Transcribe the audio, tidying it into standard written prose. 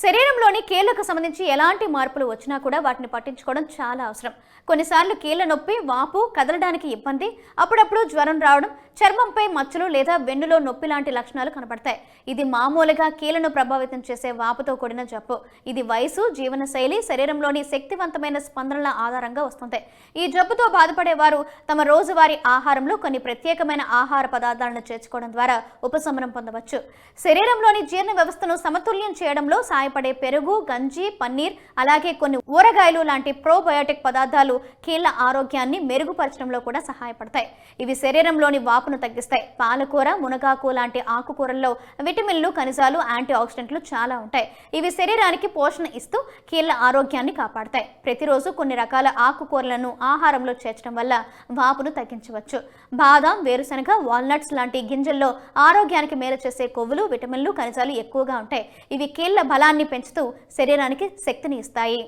శరీరంలోని కీళ్లకు సంబంధించి ఎలాంటి మార్పులు వచ్చినా కూడా వాటిని పట్టించుకోవడం చాలా అవసరం. కొన్నిసార్లు కీళ్ల నొప్పి, వాపు, కదలడానికి ఇబ్బంది, అప్పుడప్పుడు జ్వరం రావడం, చర్మంపై మచ్చలు లేదా వెన్నులో నొప్పి లాంటి లక్షణాలు కనబడతాయి. ఇది మామూలుగా కీళ్లను ప్రభావితం చేసే వాపుతో కూడిన జబ్బు. ఇది వయసు, జీవనశైలి, శరీరంలోని శక్తివంతమైన స్పందనల ఆధారంగా వస్తుంది. ఈ జబ్బుతో బాధపడేవారు తమ రోజువారీ ఆహారంలో కొన్ని ప్రత్యేకమైన ఆహార పదార్థాలను చేర్చుకోవడం ద్వారా ఉపశమనం పొందవచ్చు. శరీరంలోని జీర్ణ వ్యవస్థను సమతుల్యం చేయడంలో సాయపడే పెరుగు, గంజి, పన్నీర్, అలాగే కొన్ని ఊరగాయలు లాంటి ప్రోబయోటిక్ పదార్థాలు కీళ్ల ఆరోగ్యాన్ని మెరుగుపరచడంలో కూడా సహాయపడతాయి. ఇవి శరీరంలోని వాపును తగ్గిస్తాయి. పాలకూర, మునగాకు లాంటి ఆకుకూరల్లో విటమిన్లు, ఖనిజాలు, యాంటీ ఆక్సిడెంట్లు చాలా ఉంటాయి. ఇవి శరీరానికి పోషణ ఇస్తూ కీళ్ల ఆరోగ్యాన్ని కాపాడతాయి. ప్రతిరోజు కొన్ని రకాల ఆకుకూరలను ఆహారంలో చేర్చడం వల్ల వాపును తగ్గించవచ్చు. బాదం, వేరుశనగ, వాల్నట్స్ లాంటి గింజల్లో ఆరోగ్యానికి మేలు చేసే కొవ్వులు, విటమిన్లు, ఖనిజాలు ఎక్కువగా ఉంటాయి. ఇవి కీళ్ల బలాన్ని పెంచుతూ శరీరానికి శక్తిని ఇస్తాయి.